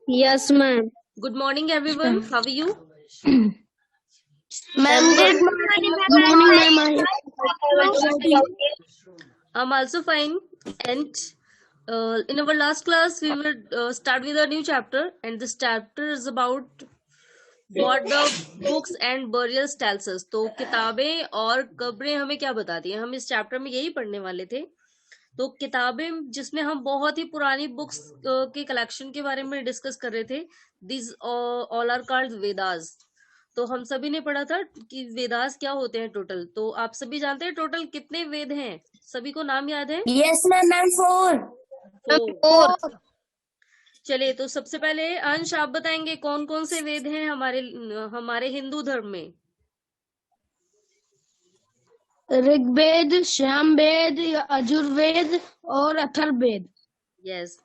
Yes, ma'am. Good morning, everyone. How are you? Ma'am, good morning, ma'am. I'm also fine. And in our last class, we will start with a new chapter, and this chapter is about what the books and burials tells us. तो किताबें और कब्रें हमें क्या बताती हैं? हम इस chapter में यही पढ़ने वाले थे। तो किताबें जिसमें हम बहुत ही पुरानी बुक्स के कलेक्शन के बारे में डिस्कस कर रहे थे। This all are called Vedas. तो हम सभी ने पढ़ा था कि वेदास क्या होते हैं टोटल। तो आप सभी जानते हैं टोटल कितने वेद हैं? सभी को नाम याद है? Yes, ma'am. 4. 4। चलिए, तो सबसे पहले अंश आप बताएंगे कौन कौन से वेद हैं हमारे हिंदू धर्म में? ऋग्वेद, सामवेद, यजुर्वेद और अथर्ववेद। यस।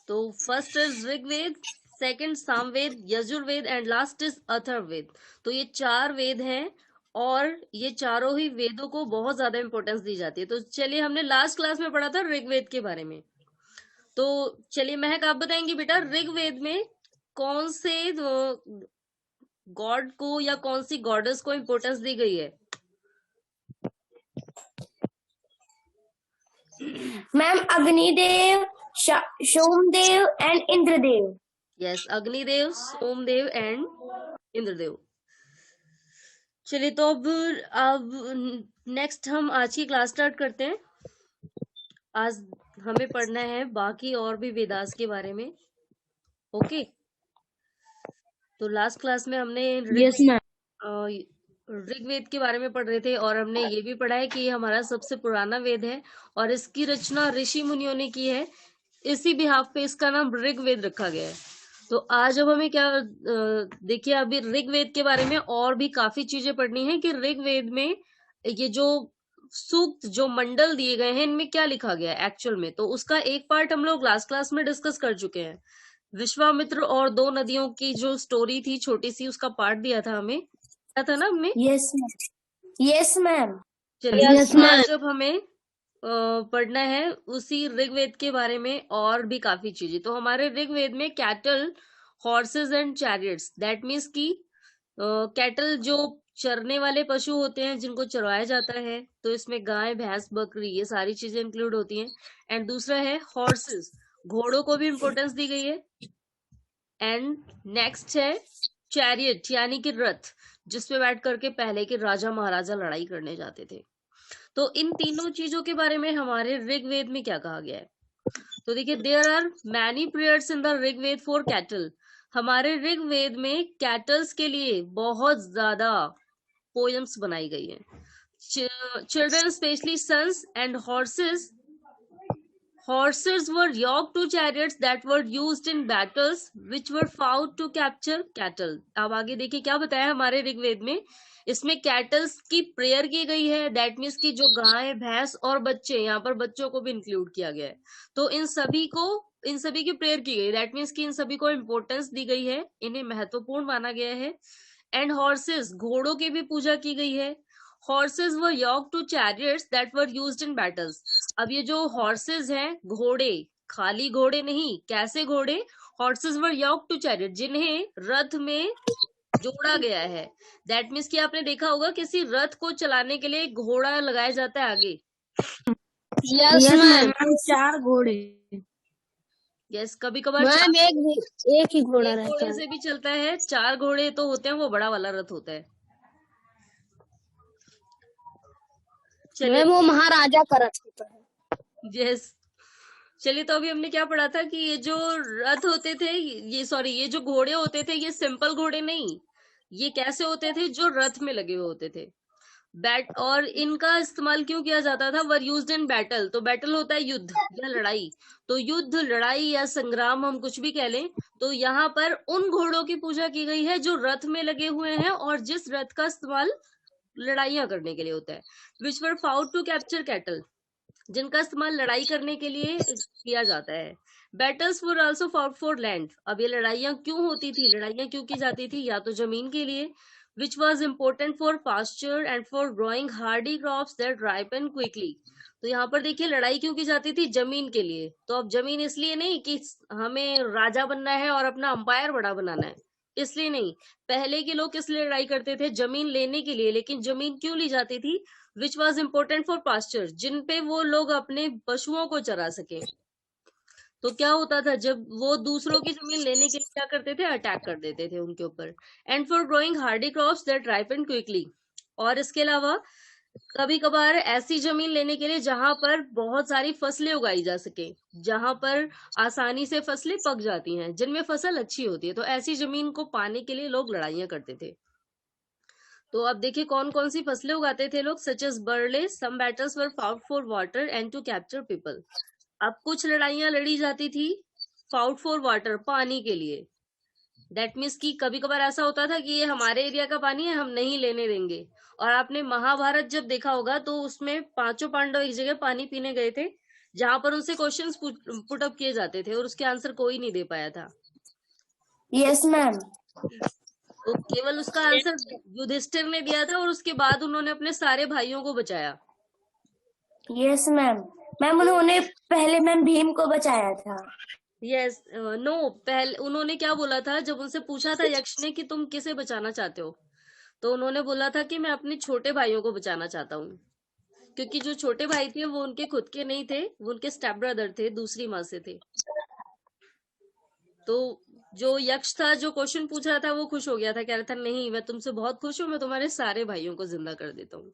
तो first is Rigveda, second Samaveda, Yajurveda and last is Atharvaveda. तो ये 4 वेद हैं और ये चारों ही वेदों को बहुत ज्यादा इंपॉर्टेंस दी जाती है। तो चलिए, हमने लास्ट क्लास में पढ़ा था ऋग्वेद के बारे में। तो चलिए महक, आप बताएंगे बेटा ऋग्वेद में कौन से गॉड को या कौन सी गॉडेस को इंपॉर्टेंस दी गई है? Ma'am, Agnidev, Somdev and Indradev. Yes, Agnidev, Somdev and Indradev. चलिए, तो अब नेक्स्ट हम आज की क्लास स्टार्ट करते हैं। आज हमें पढ़ना है बाकी और भी वेदास के बारे में। ओके। तो लास्ट क्लास में हमने यस मैम। ऋग्वेद के बारे में पढ़ रहे थे और हमने ये भी पढ़ा है कि ये हमारा सबसे पुराना वेद है और इसकी रचना ऋषि मुनियों ने की है। इसी बिहाफ पे इसका नाम ऋग्वेद रखा गया है। तो आज अब हमें क्या देखिए, अभी ऋग्वेद के बारे में और भी काफी चीजें पढ़नी है कि ऋग्वेद में ये जो सूक्त जो मंडल दिए गए हैं इनमें क्या लिखा गया है एक्चुअल में। तो उसका एक पार्ट हम लोग लास्ट क्लास में डिस्कस कर चुके हैं। विश्वामित्र और 2 नदियों की जो स्टोरी थी छोटी सी, उसका पार्ट दिया था हमें, क्या था ना हमने? Yes, ma'am. Yes, ma'am. चलिए, Yes, ma'am. आज जब हमें पढ़ना है उसी ऋग्वेद के बारे में और भी काफी चीजें। तो हमारे ऋग्वेद में cattle, horses and chariots, that means की कैटल जो चरने वाले पशु होते हैं जिनको चरवाया जाता है, तो इसमें गाय, भैंस, बकरी, ये सारी चीजें इंक्लूड होती हैं। एंड दूसरा है हॉर्सेस, घोड़ों को भी इंपॉर्टेंस दी गई है। एंड नेक्स्ट है चैरियट यानी कि रथ, जिसपे बैठ करके पहले के राजा महाराजा लड़ाई करने जाते थे। तो इन तीनों चीजों के बारे में हमारे ऋग्वेद में क्या कहा गया है? तो देखिए, there are many prayers in the Rigveda for cattle. हमारे ऋग्वेद में कैटल्स के लिए बहुत ज्यादा पोएम्स बनाई गई है। Children specially sons and horses were yoked to chariots that were used in battles which were fought to capture cattle। अब आगे देखिए क्या बताया हमारे ऋग्वेद में। इसमें कैटल्स की प्रेयर की गई है, दैट मीन्स की जो गाय, भैंस और बच्चे, यहाँ पर बच्चों को भी इंक्लूड किया गया है। तो इन सभी की प्रेयर की गई, दैट मीन्स की इन सभी को इंपॉर्टेंस दी गई है, इन्हें महत्वपूर्ण माना गया है। एंड हॉर्सेस, घोड़ों की भी पूजा की गई है। Horses were yoked to chariots that were used in battles. अब ये जो हॉर्सेस हैं, घोड़े, खाली घोड़े नहीं, कैसे घोड़े? Horses were yoked to chariot, जिन्हें रथ में जोड़ा गया है। दैट मीन्स कि आपने देखा होगा किसी रथ को चलाने के लिए घोड़ा लगाया जाता है आगे। Yes ma'am. 4 घोड़े। यस, कभी कभार मैम एक ही घोड़ा रहता घोड़े है। से भी चलता है। 4 घोड़े तो होते हैं, वो बड़ा वाला रथ होता है। मैम वो महाराजा का रथ होता है। यस। चलिए, तो अभी हमने क्या पढ़ा था कि ये जो रथ होते थे, ये जो घोड़े होते थे, ये सिंपल घोड़े नहीं, ये कैसे होते थे? जो रथ में लगे हुए होते थे। और इनका इस्तेमाल क्यों किया जाता था? वर यूज्ड इन बैटल। तो बैटल होता है युद्ध या लड़ाई। तो युद्ध, लड़ाई या संग्राम हम कुछ भी कह लें, तो यहाँ पर उन घोड़ों की पूजा की गई है जो रथ में लगे हुए हैं और जिस रथ का इस्तेमाल लड़ाइयां करने के लिए होता है। विच वर फाउट टू कैप्चर कैटल, जिनका इस्तेमाल लड़ाई करने के लिए किया जाता है। Battles were also fought for land. अब ये लड़ाइयां क्यों होती थी? लड़ाइयां क्यों की जाती थी? या तो जमीन के लिए, which was important for pasture and for growing hardy crops that ripen quickly. तो यहाँ पर देखिए लड़ाई क्यों की जाती थी? जमीन के लिए। तो अब जमीन इसलिए नहीं कि हमें राजा बनना है और अपना अंपायर बड़ा बनाना है, इसलिए नहीं। पहले के लोग किस लिए लड़ाई करते थे? जमीन लेने के लिए। लेकिन जमीन क्यों ली जाती थी? Which was important for pasture, जिन पे वो लोग अपने पशुओं को चरा सके। तो क्या होता था, जब वो दूसरों की जमीन लेने के लिए क्या करते थे? अटैक कर देते थे उनके ऊपर। And for growing hardy crops that ripen quickly. और इसके अलावा कभी कभार ऐसी जमीन लेने के लिए जहां पर बहुत सारी फसलें उगाई जा सके, जहां पर आसानी से फसलें पक जाती हैं, जिनमें फसल अच्छी होती है, तो ऐसी जमीन को पाने के लिए लोग लड़ाइयां करते थे। तो अब देखिए कौन कौन सी फसलें उगाते थे लोग। Such as barley, some battles were fought for water and to capture people. अब कुछ लड़ाइयां लड़ी जाती थी फाउट फॉर वाटर, पानी के लिए। दैट मीन्स कि कभी कभार ऐसा होता था कि ये हमारे एरिया का पानी है, हम नहीं लेने देंगे। और आपने महाभारत जब देखा होगा तो उसमें पांचों पांडव एक जगह पानी पीने गए थे, जहां पर उनसे क्वेश्चंस पुट अप किए जाते थे और उसके आंसर कोई नहीं दे पाया था। Yes ma'am. तो केवल उसका आंसर युधिष्ठिर ने दिया था और उसके बाद उन्होंने अपने सारे भाइयों को बचाया। Yes ma'am. मैम उन्होंने पहले मैम भीम को बचाया था। यस नो, पहले उन्होंने क्या बोला था जब उनसे पूछा था यक्ष ने कि तुम किसे बचाना चाहते हो, तो उन्होंने बोला था कि मैं अपने छोटे भाइयों को बचाना चाहता हूँ, क्योंकि जो छोटे भाई थे वो उनके खुद के नहीं थे, वो उनके स्टेप ब्रदर थे, दूसरी माँ से थे। तो जो यक्ष था, जो क्वेश्चन पूछ रहा था, वो खुश हो गया था, कह रहा था नहीं मैं तुमसे बहुत खुश हूँ, मैं तुम्हारे सारे भाइयों को जिंदा कर देता हूँ।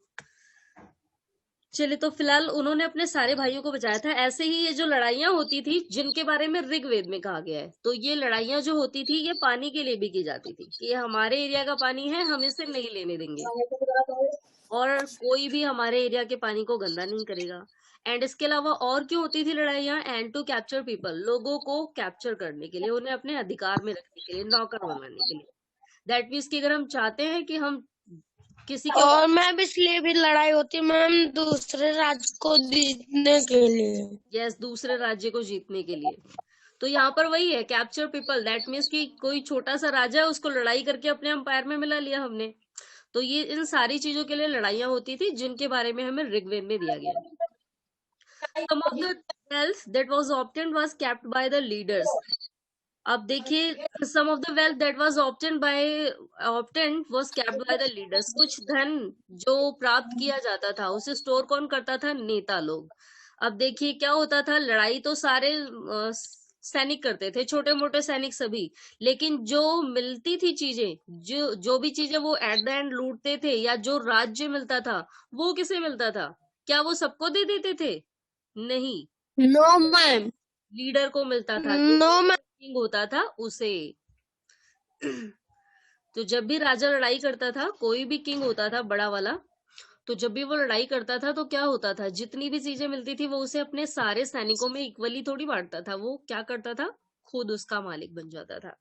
चलिए, तो फिलहाल उन्होंने अपने सारे भाइयों को बचाया था। ऐसे ही ये जो लड़ाइयां होती थी जिनके बारे में ऋग्वेद में कहा गया है, तो ये लड़ाइयां जो होती थी ये पानी के लिए भी की जाती थी कि ये हमारे एरिया का पानी है, हम इसे नहीं लेने देंगे और कोई भी हमारे एरिया के पानी को गंदा नहीं करेगा। एंड इसके अलावा और क्यों होती थी लड़ाइयां? एंड टू कैप्चर पीपल, लोगों को कैप्चर करने के लिए, उन्हें अपने अधिकार में रखने के लिए, नौकर बनाने के लिए। दैट मीन्स कि अगर हम चाहते हैं कि हम किसी के और मैम इसलिए भी लड़ाई होती है मैम, दूसरे राज्य को जीतने के लिए। यस, दूसरे राज्य को जीतने के लिए। तो यहाँ पर वही है, कैप्चर पीपल। दैट मीन्स कि कोई छोटा सा राजा है, उसको लड़ाई करके अपने अंपायर में मिला लिया हमने। तो ये इन सारी चीजों के लिए लड़ाइयां होती थी जिनके बारे में हमें ऋग्वेद में दिया गया। Some of the wealth that was obtained was kept by the leaders. अब देखिए, some of the wealth that was obtained was kept by the leaders. कुछ धन जो प्राप्त किया जाता था उसे स्टोर कौन करता था? नेता लोग। अब देखिए क्या होता था, लड़ाई तो सारे सैनिक करते थे, छोटे मोटे सैनिक सभी, लेकिन जो मिलती थी चीजें, जो भी चीजें वो एट द एंड लूटते थे, या जो राज्य मिलता था वो किसे मिलता था? क्या वो सबको दे देते थे? नहीं, नो मैम, लीडर को मिलता था, नो मैम। किंग होता था उसे। तो जब भी राजा लड़ाई करता था, कोई भी किंग होता था बड़ा वाला, तो जब भी वो लड़ाई करता था तो क्या होता था, जितनी भी चीजें मिलती थी वो उसे अपने सारे सैनिकों में इक्वली थोड़ी बांटता था, वो क्या करता था, खुद उसका मालिक बन जाता था।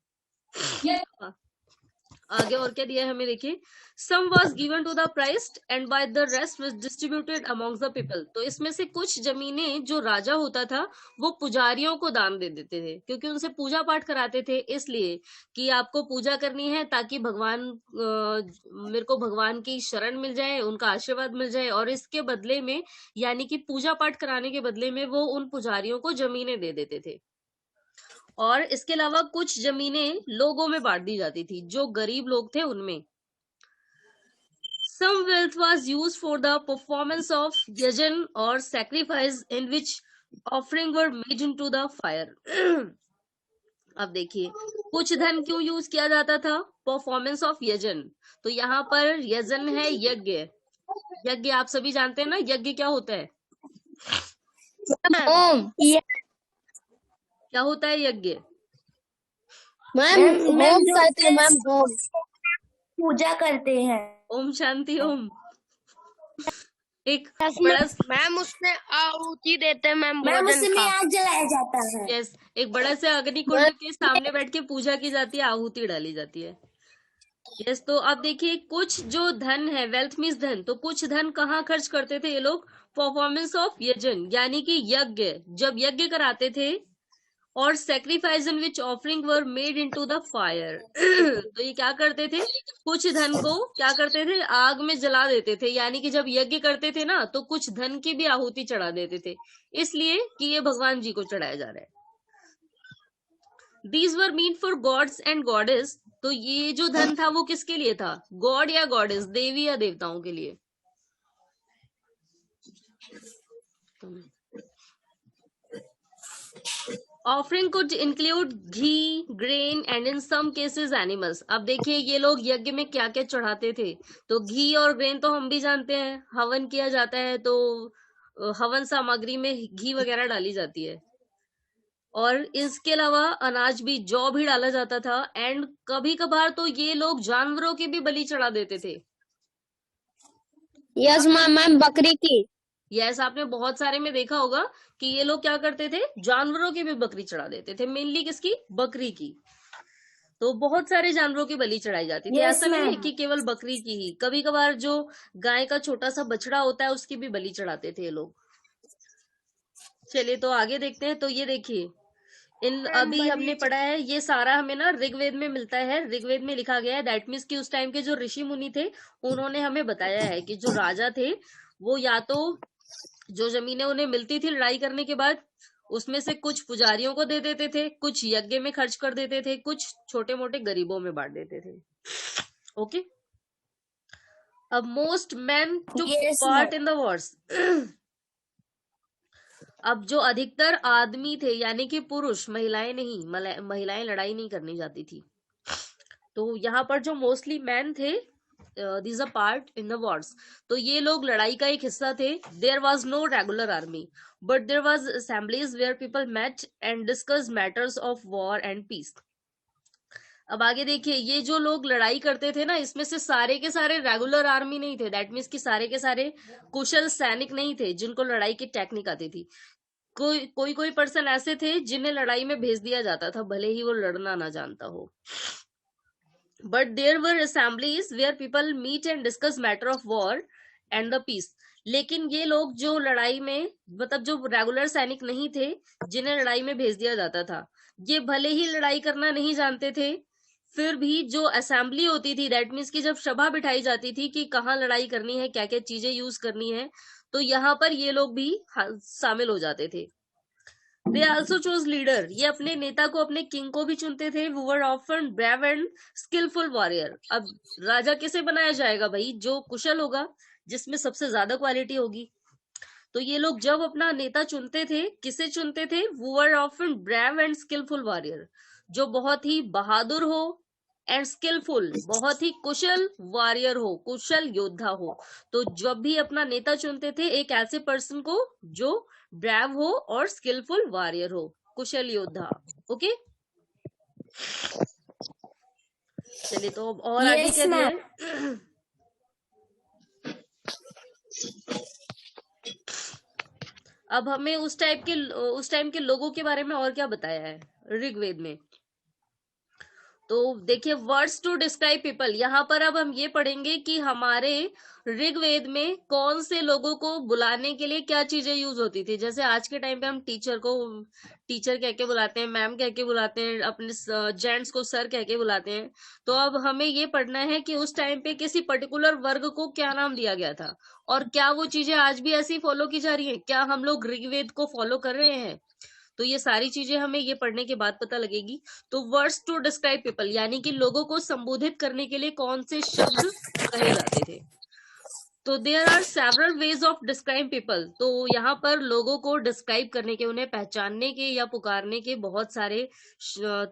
आगे और क्या दिया है हमें, देखिए, some was given to the priest and by the rest was distributed amongst the people. तो इसमें से कुछ जमीनें जो राजा होता था वो पुजारियों को दान दे देते थे, क्योंकि उनसे पूजा पाठ कराते थे, इसलिए कि आपको पूजा करनी है ताकि भगवान मेरे को भगवान की शरण मिल जाए, उनका आशीर्वाद मिल जाए, और इसके बदले में, यानी कि पूजा पाठ कराने के बदले में, वो उन पुजारियों को जमीनें दे देते थे। और इसके अलावा कुछ जमीनें लोगों में बांट दी जाती थी, जो गरीब लोग थे उनमें। Some wealth was used for the performance of yajan or sacrifice in which offering were made into the fire. अब देखिए, कुछ धन क्यों यूज किया जाता था? परफॉर्मेंस ऑफ यजन। तो यहाँ पर यजन है यज्ञ। यज्ञ आप सभी जानते हैं ना, यज्ञ क्या होता है? क्या होता है यज्ञ? मैम होम करते हैं मैम, होम पूजा करते हैं। ओम शांति ओम। एक बड़ा, मैम उसमें आहुति देते हैं मैम, मैम भोजन उसमें का। आग जलाया जाता है। यस, एक बड़ा से अग्नि कुंड के सामने बैठ के पूजा की जाती है, आहुति डाली जाती है। यस, तो अब देखिए, कुछ जो धन है, वेल्थ मीन्स धन, तो कुछ धन कहाँ खर्च करते थे ये लोग? परफॉर्मेंस ऑफ यजन, यानी कि यज्ञ। जब यज्ञ कराते थे और sacrifice in which offering were made into the fire. तो ये क्या करते थे, कुछ धन को क्या करते थे, आग में जला देते थे, यानी कि जब यज्ञ करते थे ना तो कुछ धन की भी आहुति चढ़ा देते थे, इसलिए कि ये भगवान जी को चढ़ाया जा रहा है. These were meant for gods and goddess. तो ये जो धन था वो किसके लिए था, गॉड या गॉडेस, देवी या देवताओं के लिए. Offering could include ghee, grain and in some cases animals. अब देखिए ये लोग यज्ञ में क्या क्या चढ़ाते थे. तो घी और ग्रेन तो हम भी जानते हैं, हवन किया जाता है तो हवन सामग्री में घी वगैरह डाली जाती है. और इसके अलावा अनाज भी, जौ भी डाला जाता था. एंड कभी कभार तो ये लोग जानवरों की भी बलि चढ़ा देते थे. यस मैम, बकरी की. यस, आपने बहुत सारे में देखा होगा कि ये लोग क्या करते थे, जानवरों की भी बकरी चढ़ा देते थे. मेनली किसकी, बकरी की. तो बहुत सारे जानवरों की बलि चढ़ाई जाती थी. Yes, ऐसा नहीं है ma'am. कि केवल बकरी की ही, कभी कभार जो गाय का छोटा सा बछड़ा होता है उसकी भी बलि चढ़ाते थे ये लोग. चलिए तो आगे देखते हैं. तो ये देखिए अभी हमने पढ़ा है, ये सारा हमें ना ऋग्वेद में मिलता है. ऋग्वेद में लिखा गया है. दैट मीन्स कि उस टाइम के जो ऋषि मुनि थे उन्होंने हमें बताया है कि जो राजा थे वो या तो जो जमीनें उन्हें मिलती थी लड़ाई करने के बाद उसमें से कुछ पुजारियों को दे देते थे, कुछ यज्ञ में खर्च कर देते थे, कुछ छोटे मोटे गरीबों में बांट देते थे. ओके. अब most man took Yes, part ma'am. In the Wars. अब जो अधिकतर आदमी थे यानी कि पुरुष, महिलाएं नहीं, महिलाएं लड़ाई नहीं करनी जाती थी. तो यहाँ पर जो मोस्टली मैन थे, these a part in the wars. तो ये लोग लड़ाई का एक हिस्सा थे. There was no regular army but there was assemblies where people met and discuss matters of war and peace. अब आगे देखिए, ये जो लोग लड़ाई करते थे ना इसमें से सारे के सारे रेगुलर आर्मी नहीं थे. दैट मीन्स कि सारे के सारे कुशल सैनिक नहीं थे जिनको लड़ाई की टेक्निक आती थी. कोई पर्सन ऐसे थे जिन्हें लड़ाई में भेज दिया जाता था भले ही वो लड़ना ना जानता हो. But there were assemblies where people meet and discuss matter of war and the peace. लेकिन ये लोग जो लड़ाई में, मतलब जो रेगुलर सैनिक नहीं थे जिन्हें लड़ाई में भेज दिया जाता था, ये भले ही लड़ाई करना नहीं जानते थे, फिर भी जो असेंबली होती थी, दैट मीन्स कि जब सभा बिठाई जाती थी कि कहाँ लड़ाई करनी है, क्या क्या चीजें यूज करनी है, तो यहाँ पर ये लोग भी शामिल हो जाते थे. They also chose leader. ये अपने नेता को, अपने किंग को भी चुनते थे. who were often brave and skillful warrior. अब राजा किसे बनाया जाएगा भाई, जो कुशल होगा, जिसमें सबसे ज्यादा क्वालिटी होगी. तो ये लोग जब अपना नेता चुनते थे, किसे चुनते थे, who were often brave and skillful warrior, जो बहुत ही बहादुर हो, एंड स्किलफुल, बहुत ही कुशल वॉरियर हो, कुशल योद्धा हो. तो जब भी अपना नेता चुनते थे एक ऐसे पर्सन को जो ब्रेव हो और स्किलफुल वॉरियर हो, कुशल योद्धा. ओके. चलिए तो अब और आगे Yes, क्या दिया ma'am. है. अब हमें उस टाइम के लोगों के बारे में और क्या बताया है ऋग्वेद में. तो देखिए, वर्ड्स टू डिस्क्राइब पीपल. यहाँ पर अब हम ये पढ़ेंगे कि हमारे ऋग्वेद में कौन से लोगों को बुलाने के लिए क्या चीजें यूज होती थी. जैसे आज के टाइम पे हम टीचर कह के बुलाते हैं, मैम कह के बुलाते हैं, अपने जेंट्स को सर कह के बुलाते हैं. तो अब हमें ये पढ़ना है कि उस टाइम पे किसी पर्टिकुलर वर्ग को क्या नाम दिया गया था, और क्या वो चीजें आज भी ऐसी फॉलो की जा रही है, क्या हम लोग ऋग्वेद को फॉलो कर रहे हैं. तो ये सारी चीजें हमें ये पढ़ने के बाद पता लगेगी. तो वर्ड्स टू डिस्क्राइब पीपल यानी कि लोगों को संबोधित करने के लिए कौन से शब्द कहे जाते थे. तो there are several ways of describe people. तो यहाँ पर लोगों को डिस्क्राइब करने के, उन्हें पहचानने के या पुकारने के बहुत सारे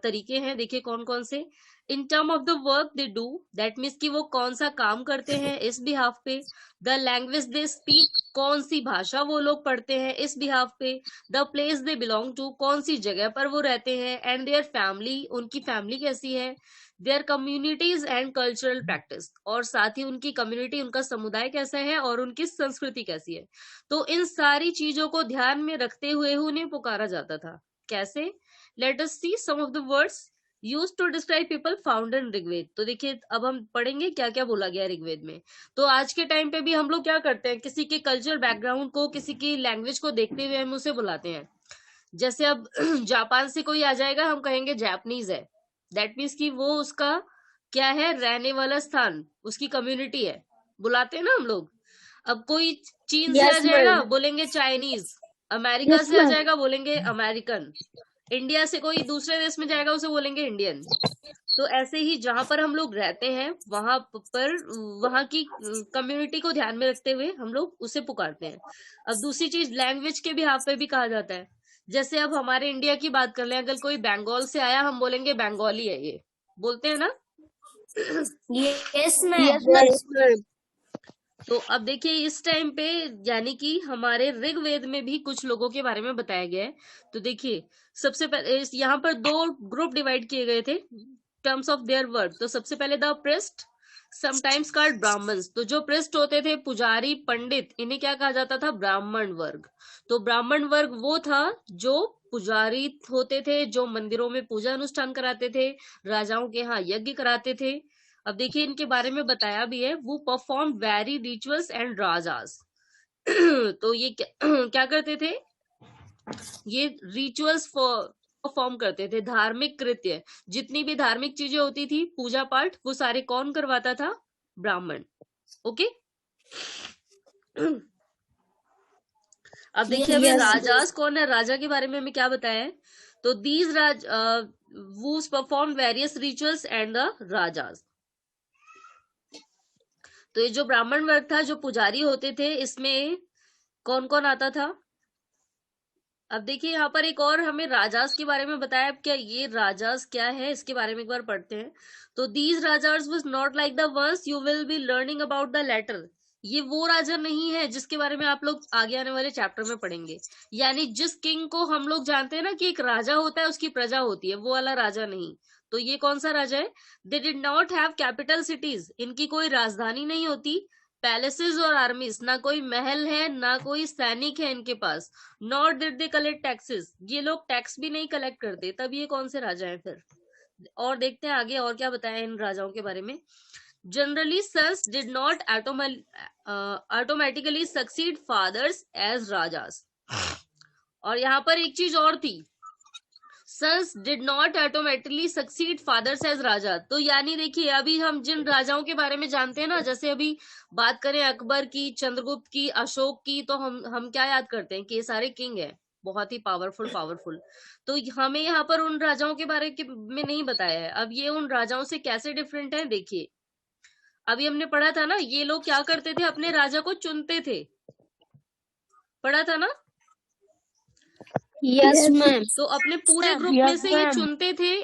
तरीके हैं. देखिए कौन कौन से. In term of the work they do, that means कि वो कौन सा काम करते हैं इस बिहाफ पे. द लैंग्वेज दे स्पीक, कौन सी भाषा वो लोग पढ़ते हैं इस बिहाफ पे. The place they belong to, कौन सी जगह पर वो रहते हैं. एंड देयर फैमिली, उनकी फैमिली कैसी है. Their communities and cultural practice, और साथ ही उनकी कम्युनिटी, उनका समुदाय कैसा है और उनकी संस्कृति कैसी है. तो इन सारी चीजों को ध्यान में रखते हुए उन्हें पुकारा जाता था. कैसे, let us see some of the words use to describe people found in Rigveda. तो देखिए अब हम पढ़ेंगे क्या क्या बोला गया ऋग्वेद में. तो आज के टाइम पे भी हम लोग क्या करते हैं, किसी के कल्चरल बैकग्राउंड को, किसी की लैंग्वेज को देखते हुए हम उसे बुलाते हैं. जैसे अब जापान से कोई आ जाएगा, हम कहेंगे जापानीज है, दैट मीन्स कि वो उसका क्या है, रहने वाला स्थान, उसकी कम्युनिटी है, बुलाते हैं ना हम लोग। अब कोई चीन से आ यस जाएगा, मैम। बोलेंगे चाइनीज, अमेरिका यस से आ मैम। जाएगा, बोलेंगे अमेरिकन, इंडिया से कोई दूसरे देश में जाएगा, उसे बोलेंगे इंडियन। तो ऐसे ही जहां पर हम लोग रहते हैं वहां पर वहां की कम्युनिटी को ध्यान में रखते हुए हम लोग उसे पुकारते हैं। अब दूसरी चीज, लैंग्वेज के बिहाफ पे भी कहा जाता है। जैसे अब हमारे इंडिया की बात कर लें, अगर कोई बंगाल से आया, हम बोलेंगे बंगाली है ये, बोलते हैं ना। Yes ma'am. Yes ma'am. तो अब देखिए इस टाइम पे, यानी कि हमारे ऋग्वेद में भी कुछ लोगों के बारे में बताया गया है। तो देखिए सबसे पहले यहाँ पर 2 ग्रुप डिवाइड किए गए थे टर्म्स ऑफ देयर वर्क। तो सबसे पहले the priest, sometimes called Brahmins. तो जो प्रेस्ट होते थे, पुजारी, पंडित, इन्हें क्या कहा जाता था, ब्राह्मण वर्ग। तो ब्राह्मण वर्ग वो था जो पुजारी होते थे, जो मंदिरों में पूजा अनुष्ठान कराते थे, राजाओं के यहाँ यज्ञ कराते थे। अब देखिए इनके बारे में बताया भी है, वो perform very rituals and rajas. तो ये क्या करते थे, ये रिचुअल्स परफॉर्म करते थे, धार्मिक कृत्य, जितनी भी धार्मिक चीजें होती थी, पूजा पाठ, वो सारे कौन करवाता था, ब्राह्मण। ओके। अब देखिए अभी Yes. राजास कौन है, राजा के बारे में हमें क्या बताया है। तो these Raj whose perform various rituals and the rajas. तो ये जो ब्राह्मण वर्ग था, जो पुजारी होते थे, इसमें कौन कौन आता था। अब देखिए यहाँ पर एक और हमें राजास के बारे में बताया। अब क्या ये राजास क्या है, इसके बारे में एक बार पढ़ते हैं। तो these rajas was not like the ones you will be learning about the later. ये वो राजा नहीं है जिसके बारे में आप लोग आगे आने वाले चैप्टर में पढ़ेंगे। यानी जिस किंग को हम लोग जानते हैं ना कि एक राजा होता है, उसकी प्रजा होती है, वो वाला राजा नहीं। तो ये कौन सा राजा है, they did not have capital cities, इनकी कोई राजधानी नहीं होती, पैलेसेस और आर्मीज, ना कोई महल है, ना कोई सैनिक है इनके पास, not did they collect taxes, ये लोग टैक्स भी नहीं कलेक्ट करते। तब ये कौन से राजा हैं फिर। और देखते हैं आगे और क्या बताया इन राजाओं के बारे में। Generally sons did not automatically succeed fathers as rajas. और यहाँ पर एक चीज और थी, sons did not automatically succeed fathers as raja. तो यानी देखिए अभी हम जिन राजाओं के बारे में जानते हैं ना, जैसे अभी बात करें अकबर की, चंद्रगुप्त की, अशोक की, तो हम क्या याद करते हैं कि ये सारे किंग है, बहुत ही पावरफुल। तो हमें यहाँ पर उन राजाओं के बारे में नहीं बताया है। अब ये उन राजाओं से कैसे डिफरेंट है, देखिए अभी हमने पढ़ा था ना, ये लोग क्या करते थे, अपने राजा को चुनते थे, पढ़ा था ना। Yes ma'am. तो अपने पूरे ग्रुप में से ये चुनते थे,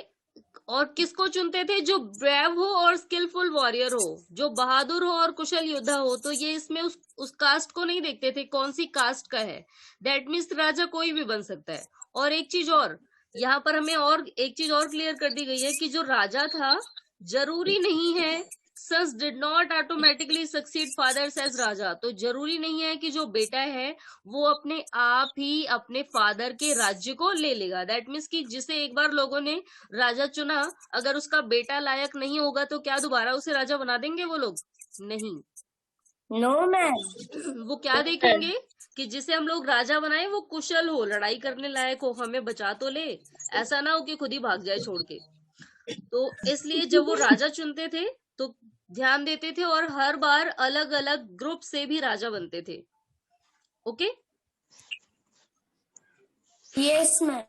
और किसको चुनते थे, जो ब्रेव हो और स्किलफुल वॉरियर हो, जो बहादुर हो और कुशल योद्धा हो। तो ये इसमें उस कास्ट को नहीं देखते थे कौन सी कास्ट का है, दैट मीन्स राजा कोई भी बन सकता है। और एक चीज और, यहाँ पर हमें और एक चीज और क्लियर कर दी गई है कि जो राजा था, जरूरी नहीं है sons did not automatically succeed fathers as raja. तो जरूरी नहीं है कि जो बेटा है वो अपने आप ही अपने फादर के राज्य को ले लेगा। दैट मीन्स कि जिसे एक बार लोगों ने राजा चुना, अगर उसका बेटा लायक नहीं होगा तो क्या दोबारा उसे राजा बना देंगे वो लोग, नहीं। No ma'am. वो क्या देखेंगे कि जिसे हम लोग राजा बनाए वो कुशल हो, लड़ाई करने लायक हो, हमें बचा तो ले, ऐसा ना हो कि खुद ही भाग जाए छोड़ के। तो इसलिए जब वो राजा चुनते थे तो ध्यान देते थे, और हर बार अलग अलग ग्रुप से भी राजा बनते थे। ओके। Yes ma'am.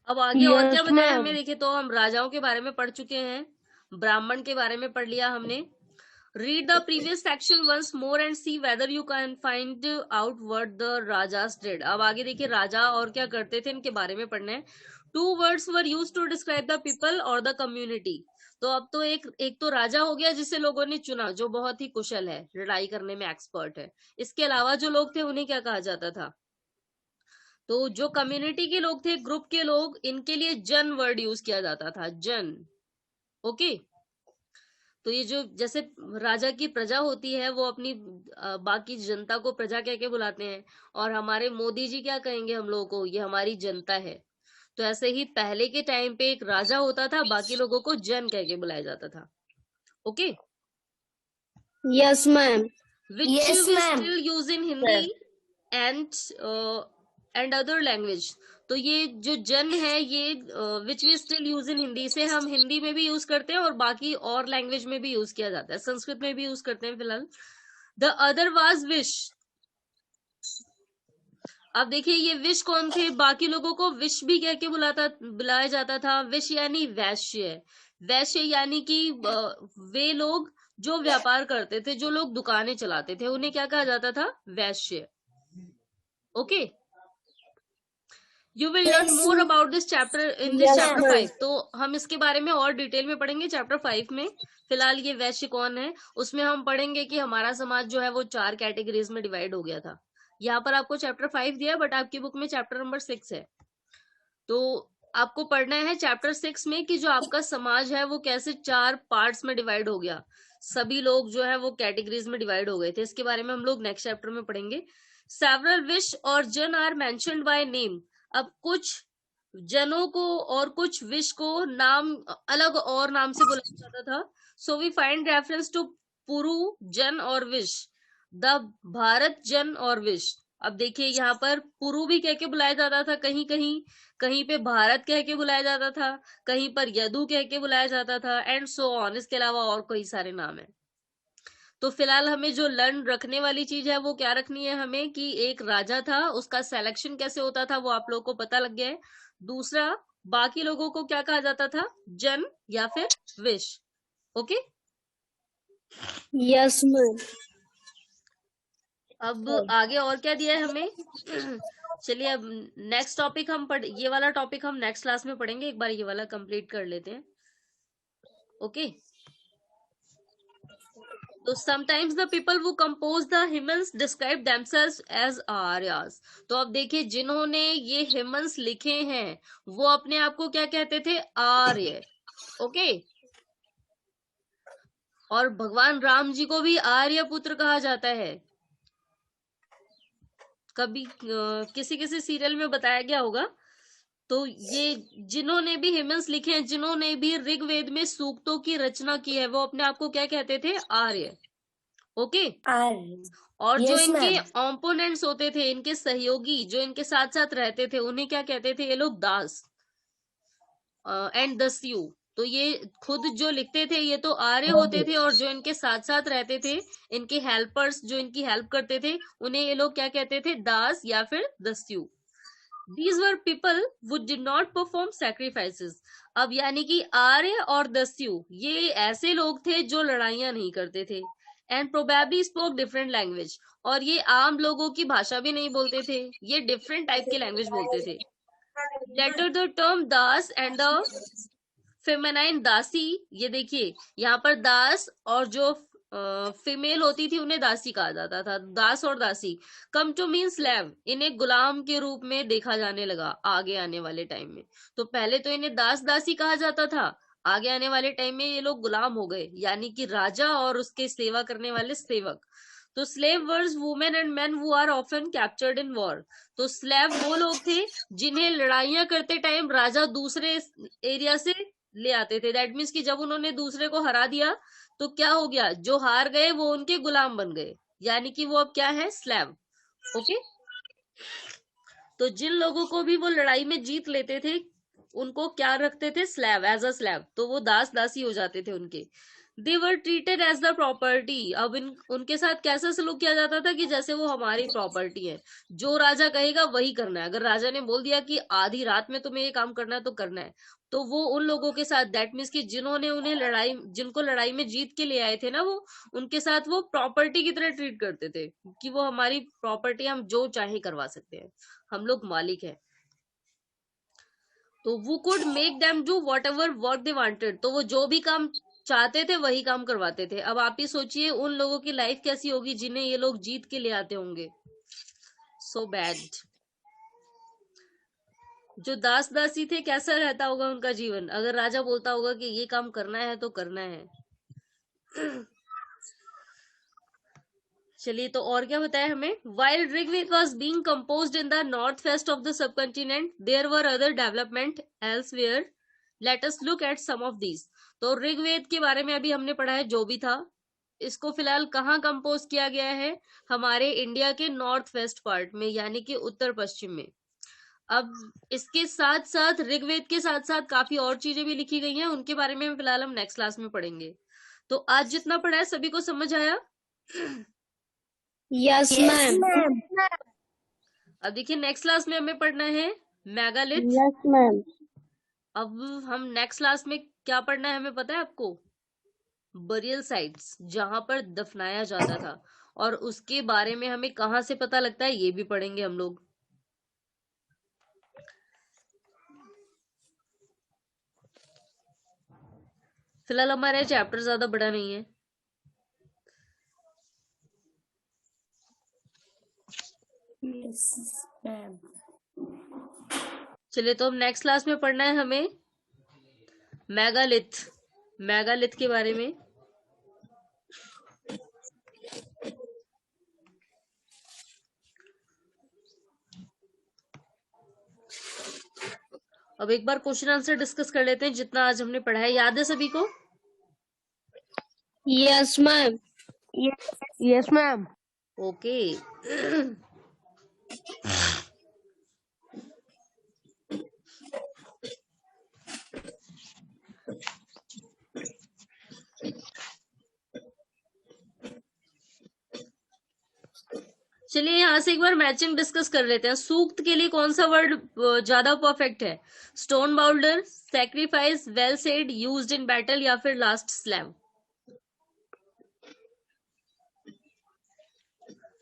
अब आगे और क्या Yes, बताया ma'am. हमें, देखे तो हम राजाओं के बारे में पढ़ चुके हैं, ब्राह्मण के बारे में पढ़ लिया हमने। Read the previous section once more and see whether you can find out what the rajas did. अब आगे देखिए राजा और क्या करते थे इनके बारे में पढ़ना है। 2 words were use to describe the people और द कम्युनिटी। तो अब तो एक तो राजा हो गया जिसे लोगों ने चुना, जो बहुत ही कुशल है, लड़ाई करने में एक्सपर्ट है। इसके अलावा जो लोग थे उन्हें क्या कहा जाता था, तो जो कम्युनिटी के लोग थे, ग्रुप के लोग, इनके लिए जन वर्ड यूज किया जाता था, जन। ओके। तो ये जो जैसे राजा की प्रजा होती है, वो अपनी बाकी जनता को प्रजा कह के बुलाते हैं, और हमारे मोदी जी क्या कहेंगे हम लोगों को, ये हमारी जनता है। तो ऐसे ही पहले के टाइम पे एक राजा होता था, बाकी लोगों को जन कह के बुलाया जाता था। Okay. Yes, ma'am. Which Yes, we ma'am. Still use in Hindi and and other language. तो ये जो जन है ये which we still use in Hindi, से हम हिंदी में भी यूज करते हैं और बाकी और लैंग्वेज में भी यूज किया जाता है, संस्कृत में भी यूज करते हैं फिलहाल। The other was wish. अब देखिए ये विश कौन थे, बाकी लोगों को विश भी कह के बुलाया जाता था। विश यानी वैश्य, वैश्य यानी कि वे लोग जो व्यापार करते थे, जो लोग दुकानें चलाते थे, उन्हें क्या कहा जाता था, वैश्य। Okay, you will learn more about this chapter in this Yes, chapter ma'am. 5। तो हम इसके बारे में और डिटेल में पढ़ेंगे चैप्टर 5 में। फिलहाल ये वैश्य कौन है, उसमें हम पढ़ेंगे कि हमारा समाज जो है वो 4 कैटेगरीज में डिवाइड हो गया था। यहाँ पर आपको चैप्टर 5 दिया है, बट आपकी बुक में चैप्टर नंबर 6 है। तो आपको पढ़ना है चैप्टर 6 में कि जो आपका समाज है वो कैसे 4 पार्ट्स में डिवाइड हो गया, सभी लोग जो है वो कैटेगरीज में डिवाइड हो गए थे। इसके बारे में हम लोग नेक्स्ट चैप्टर में पढ़ेंगे। सेवरल विश और जन आर मेंशन्ड बाय नेम। अब कुछ जनों को और कुछ विश को नाम अलग और नाम से बुलाया जाता था। So we find reference to Puru, Jana और विश, द भारत जन और विश। अब देखिए यहाँ पर पुरु भी कह के बुलाया जाता था, कहीं कहीं कहीं पे भारत कह के बुलाया जाता था, कहीं पर यदु कह के बुलाया जाता था, एंड सो ऑन। इसके अलावा और कई सारे नाम है। तो फिलहाल हमें जो लर्न रखने वाली चीज है वो क्या रखनी है हमें, कि एक राजा था, उसका सिलेक्शन कैसे होता था वो आप लोगों को पता लग गया है। दूसरा, बाकी लोगों को क्या कहा जाता था, जन या फिर विश। Okay, Yes, ma'am. अब आगे और क्या दिया है हमें। चलिए अब नेक्स्ट टॉपिक हम ये वाला टॉपिक हम नेक्स्ट क्लास में पढ़ेंगे, एक बार ये वाला कंप्लीट कर लेते हैं। ओके, तो समटाइम्स द पीपल वो compose the hymns describe themselves as Aryas. तो अब देखिए जिन्होंने ये हिमन्स लिखे हैं वो अपने आप को क्या कहते थे, आर्य। ओके, और भगवान राम जी को भी आर्य पुत्र कहा जाता है। कभी किसी किसी सीरियल में बताया गया होगा। तो ये जिन्होंने भी हिमन्स लिखे हैं, जिन्होंने भी ऋग्वेद में सूक्तों की रचना की है, वो अपने आप को क्या कहते थे, आर्य। ओके, आर्य। और जो Yes, इनके ma'am. ऑपोनेंट्स होते थे, इनके सहयोगी जो इनके साथ साथ रहते थे, उन्हें क्या कहते थे ये लोग, दास एंड दस्यु। तो ये खुद जो लिखते थे ये तो आर्य होते थे, और जो इनके साथ साथ रहते थे, इनके हेल्पर्स जो इनकी हेल्प करते थे, उन्हें ये लोग क्या कहते थे, दास या फिर दस्यु। These were people who did not perform sacrifices। अब यानी कि आर्य और दस्यु ये ऐसे लोग थे जो लड़ाइयां नहीं करते थे, and probably spoke different language. और ये आम लोगों की भाषा भी नहीं बोलते थे, ये डिफरेंट टाइप की लैंग्वेज बोलते थे। Later the term das and the feminine dasi. ये देखिए यहाँ पर दास और जो फीमेल होती थी उन्हें दासी कहा जाता था। दास और दासी कम टू मीन स्लेव, इन्हें गुलाम के रूप में देखा जाने लगा आगे आने वाले टाइम में। तो पहले तो इन्हें दास दासी कहा जाता था, आगे आने वाले टाइम में ये लोग गुलाम हो गए, यानी कि राजा और उसके सेवा करने वाले सेवक। तो slave were women and men who are often captured in war. तो स्लेव वो लोग थे जिन्हें लड़ाइयां करते टाइम राजा दूसरे एरिया से ले आते थे। दैट मीन्स कि जब उन्होंने दूसरे को हरा दिया तो क्या हो गया, जो हार गए वो उनके गुलाम बन गए, यानी कि वो अब क्या है, स्लेव। ओके, तो जिन लोगों को भी वो लड़ाई में जीत लेते थे उनको क्या रखते थे, स्लेव, एज अ स्लेव। तो वो दास दासी हो जाते थे उनके। They were treated as the property. अब उनके साथ कैसा सलूक किया जाता था कि जैसे वो हमारी प्रॉपर्टी है, जो राजा कहेगा वही करना है। अगर राजा ने बोल दिया कि आधी रात में तुम्हें ये काम करना है तो करना है, तो वो उन लोगों के साथ, दैट मीन्स कि जिन्होंने उन्हें जिनको लड़ाई में जीत के ले आए थे ना, वो उनके साथ वो प्रॉपर्टी की तरह ट्रीट करते थे कि वो हमारी प्रॉपर्टी, हम जो चाहे करवा सकते हैं, हम लोग मालिक हैं। तो वो could make them do what ever work they wanted. तो वो जो भी काम चाहते थे वही काम करवाते थे। अब आप ही सोचिए उन लोगों की लाइफ कैसी होगी जिन्हें ये लोग जीत के ले आते होंगे। So bad. जो दास दासी थे कैसा रहता होगा उनका जीवन, अगर राजा बोलता होगा कि ये काम करना है तो करना है। चलिए, तो और क्या बताया हमें। While Rigveda was being compose in the north west of the subcontinent, there were other development elsewhere. Let us look at some of these. तो ऋग्वेद के बारे में अभी हमने पढ़ा है, जो भी था। इसको फिलहाल कहाँ कंपोज किया गया है, हमारे इंडिया के नॉर्थ वेस्ट पार्ट में, यानी कि उत्तर पश्चिम में। अब इसके साथ साथ ऋग्वेद के साथ साथ काफी और चीजें भी लिखी गई हैं, उनके बारे में फिलहाल हम नेक्स्ट क्लास में पढ़ेंगे। तो आज जितना पढ़ा है सभी को समझ आया? Yes yes ma'am. मैम। अब देखिए नेक्स्ट क्लास में हमें पढ़ना है मेगालिथ। Yes ma'am. अब हम नेक्स्ट क्लास में क्या पढ़ना है हमें पता है आपको? बरियल साइट्स, जहां पर दफनाया जाता था, और उसके बारे में हमें कहाँ से पता लगता है ये भी पढ़ेंगे हम लोग। फिलहाल हमारा चैप्टर ज्यादा बड़ा नहीं है। Yes ma'am. चलिए, तो अब नेक्स्ट क्लास में पढ़ना है हमें मेगालिथ, मेगालिथ के बारे में। अब एक बार क्वेश्चन आंसर डिस्कस कर लेते हैं, जितना आज हमने पढ़ा है याद है सभी को? Yes ma'am. Yes ma'am. Okay. चलिए यहाँ से एक बार मैचिंग डिस्कस कर लेते हैं। सूक्त के लिए कौन सा वर्ड ज्यादा परफेक्ट है? Stone boulder, sacrifice, well said, used in battle, या फिर लास्ट स्लैव?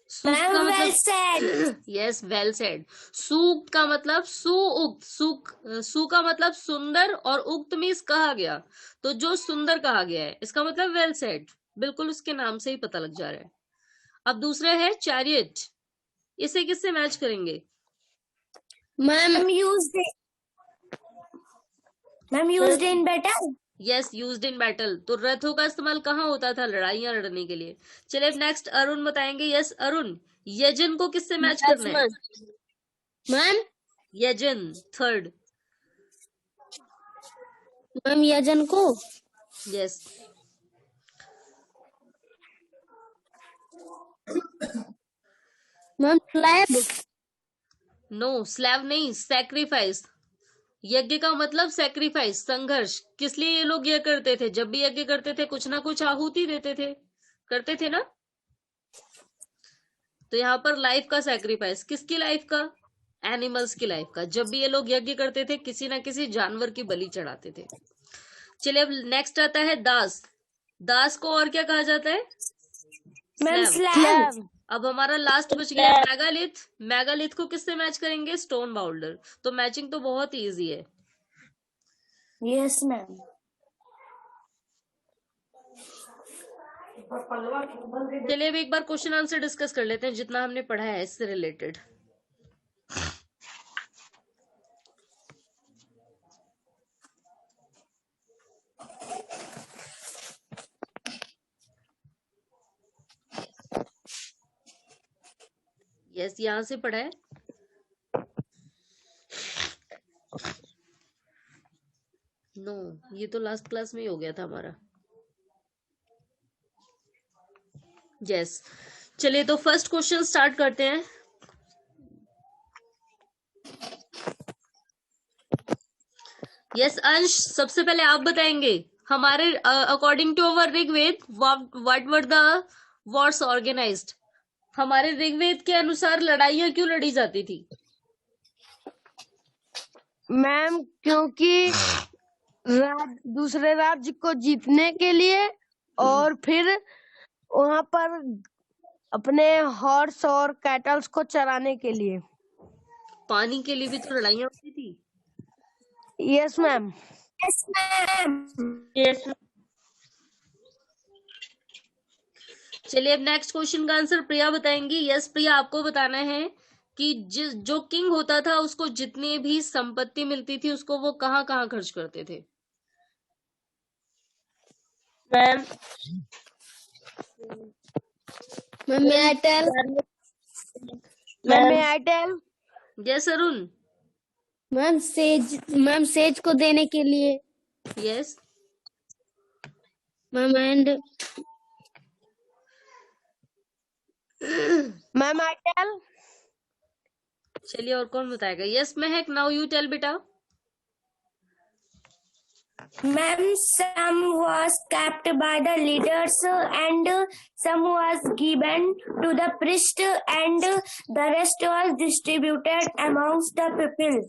सूक्त का मैम वेल मतलब सेड। Yes, well said. सूक्त का मतलब सुउक्त, सु का मतलब सुंदर, और उक्त मीन्स कहा गया, तो जो सुंदर कहा गया है इसका मतलब वेल सेड। बिल्कुल उसके नाम से ही पता लग जा रहा है। अब दूसरा है चैरियट, इसे किससे मैच करेंगे? Ma'am ma'am used in battle. Yes, used in battle. तो रथों का इस्तेमाल कहाँ होता था? लड़ाइयां लड़ने के लिए। चलिए अब नेक्स्ट अरुण बताएंगे। यस अरुण, यजन को किससे मैच यस करना है? मैम। मैम यजन थर्ड। मैम यजन को yes. Ma'am slab. No, slave नहीं, सैक्रिफाइस। यज्ञ का मतलब सैक्रिफाइस, संघर्ष। किस लिए ये लोग यह करते थे? जब भी यज्ञ करते थे कुछ ना कुछ आहुति देते थे, करते थे ना? तो यहाँ पर लाइफ का सैक्रिफाइस, किसकी लाइफ का? एनिमल्स की लाइफ का। जब भी ये लोग यज्ञ करते थे किसी ना किसी जानवर की बलि चढ़ाते थे। चलिए अब नेक्स्ट आता है दास। दास को और क्या कहा जाता है? Ma'am slave. स्लैब। अब हमारा लास्ट बच गया मेगालिथ। मेगालिथ को किससे मैच करेंगे? Stone Boulder. तो मैचिंग तो बहुत इजी है। Yes ma'am. चलिए अब एक बार क्वेश्चन आंसर डिस्कस कर लेते हैं, जितना हमने पढ़ा है इससे रिलेटेड। यस, यहां से पढ़ा है। नो, ये तो लास्ट क्लास में ही हो गया था हमारा। यस। चलिए तो फर्स्ट क्वेश्चन स्टार्ट करते हैं। यस अंश, सबसे पहले आप बताएंगे हमारे according to our Rigveda what were the wars organised? हमारे ऋग्वेद के अनुसार लड़ाइयां क्यों लड़ी जाती थी? मैम क्योंकि दूसरे राज्य को जीतने के लिए, और फिर वहां पर अपने हॉर्स और कैटल्स को चराने के लिए। पानी के लिए भी तो लड़ाइयां होती थी। Yes ma'am. Yes ma'am. Yes. चलिए अब नेक्स्ट क्वेश्चन का आंसर प्रिया बताएंगी। यस प्रिया, आपको बताना है कि जो किंग होता था उसको जितनी भी संपत्ति मिलती थी उसको वो कहाँ कहाँ खर्च करते थे? Ma'am ma'am may I tell? Ma'am may I tell? Yes Arun. Ma'am says को देने के लिए। Yes. Ma'am and ma'am I tell? चलिए और कौन बताएगा? Yes Mahak, now you tell बेटा. Ma'am, some was kept by the leaders and some was given to the priest and the rest was distributed amongst the people.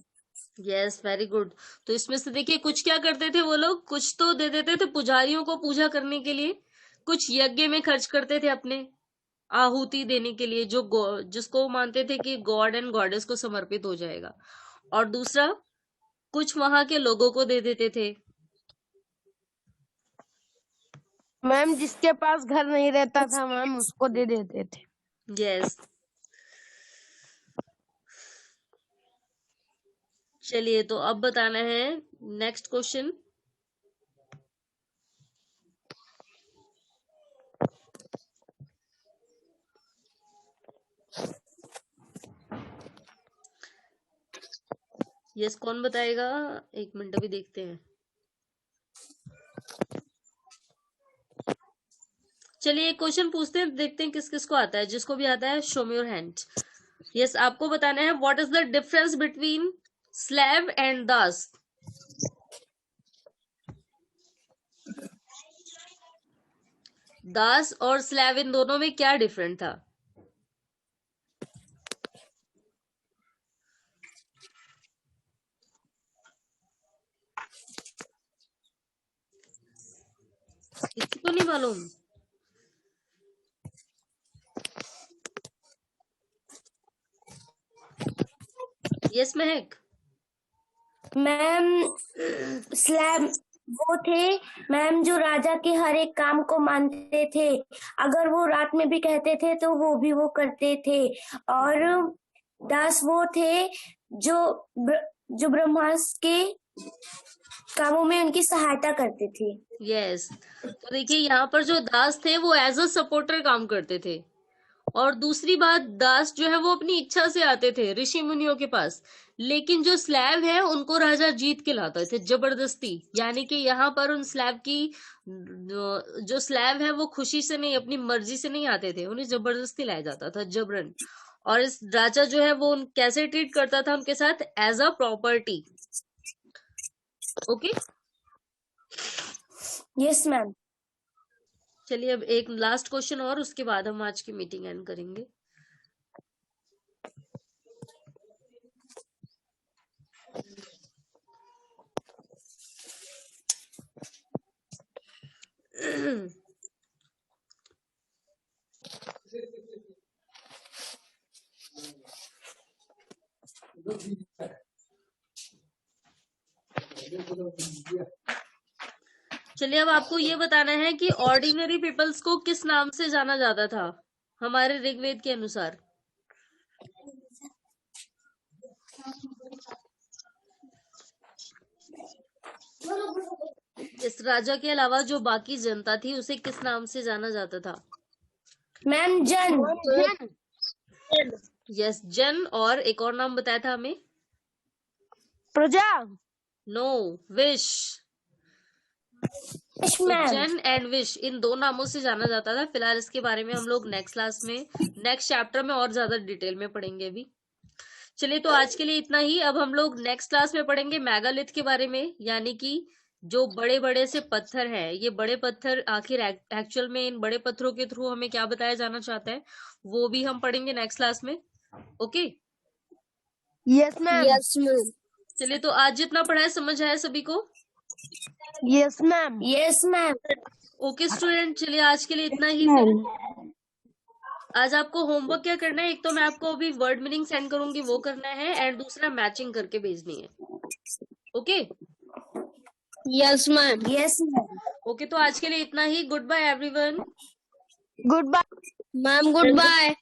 Yes, very good. तो इसमें से देखिए कुछ क्या करते थे वो लोग, कुछ तो दे देते थे पुजारियों को पूजा करने के लिए, कुछ यज्ञ में खर्च करते थे अपने आहुति देने के लिए, जिसको वो मानते थे कि गॉड एंड गॉडेस को समर्पित हो जाएगा. और दूसरा कुछ वहां के लोगों को दे देते थे. मैम जिसके पास घर नहीं रहता था मैम उसको दे देते थे. यस. चलिए तो अब बताना है नेक्स्ट क्वेश्चन. यस, कौन बताएगा? एक मिनट अभी देखते हैं. चलिए एक क्वेश्चन पूछते हैं, देखते हैं किस किस को आता है. जिसको भी आता है show me your hand. Yes, आपको बताना है what is the difference between slave and dasa. दास और स्लेव इन दोनों में क्या डिफरेंट था? किसी को नहीं मालूम? यस महक. मैम स्लैब वो थे मैम जो राजा के हर एक काम को मानते थे, अगर वो रात में भी कहते थे तो वो भी वो करते थे. और दास वो थे जो ब्रह्मास्त्र के कामों में उनकी सहायता करते थे. यस. तो देखिए यहाँ पर जो दास थे वो एज अ सपोर्टर काम करते थे. और दूसरी बात, दास जो है वो अपनी इच्छा से आते थे ऋषि मुनियों के पास, लेकिन जो स्लैब है उनको राजा जीत के लाते थे जबरदस्ती. यानी कि यहाँ पर उन स्लैब की जो स्लैब है वो खुशी से नहीं, अपनी मर्जी से नहीं आते थे, उन्हें जबरदस्ती लाया जाता था, जबरन. और इस राजा जो है वो कैसे ट्रीट करता था उनके साथ? As a property. Okay. Yes ma'am. चलिए अब एक लास्ट क्वेश्चन और, उसके बाद हम आज की मीटिंग एंड करेंगे. चलिए अब आपको ये बताना है कि ऑर्डिनरी पीपल्स को किस नाम से जाना जाता था हमारे ऋग्वेद के अनुसार. इस राजा के अलावा जो बाकी जनता थी उसे किस नाम से जाना जाता था? मैम जन. यस, जन. और एक और नाम बताया था हमें. प्रजा. No, vish. Yes ma'am. Jana and vish, इन दो नामों से जाना जाता था. फिलहाल इसके बारे में हम लोग नेक्स्ट क्लास में, नेक्स्ट चैप्टर में और ज्यादा डिटेल में पढ़ेंगे अभी. चलिए तो आज के लिए इतना ही. अब हम लोग नेक्स्ट क्लास में पढ़ेंगे मेगालिथ के बारे में, यानी कि जो बड़े बड़े से पत्थर हैं, ये बड़े पत्थर आखिर एक्चुअल में इन बड़े पत्थरों के थ्रू हमें क्या बताया जाना चाहता है, वो भी हम पढ़ेंगे नेक्स्ट क्लास में. Okay. Yes ma'am. Yes ma'am. चलिए तो आज जितना पढ़ा है समझ आया सभी को? Yes ma'am. Yes ma'am. Okay student, चलिए आज के लिए इतना ही. आज आपको होमवर्क क्या करना है? एक तो मैं आपको अभी वर्ड मीनिंग सेंड करूंगी, वो करना है, एंड दूसरा मैचिंग करके भेजनी है. Okay. Yes ma'am. Yes ma'am. Okay, तो आज के लिए इतना ही. Good bye everyone. Good bye ma'am good bye.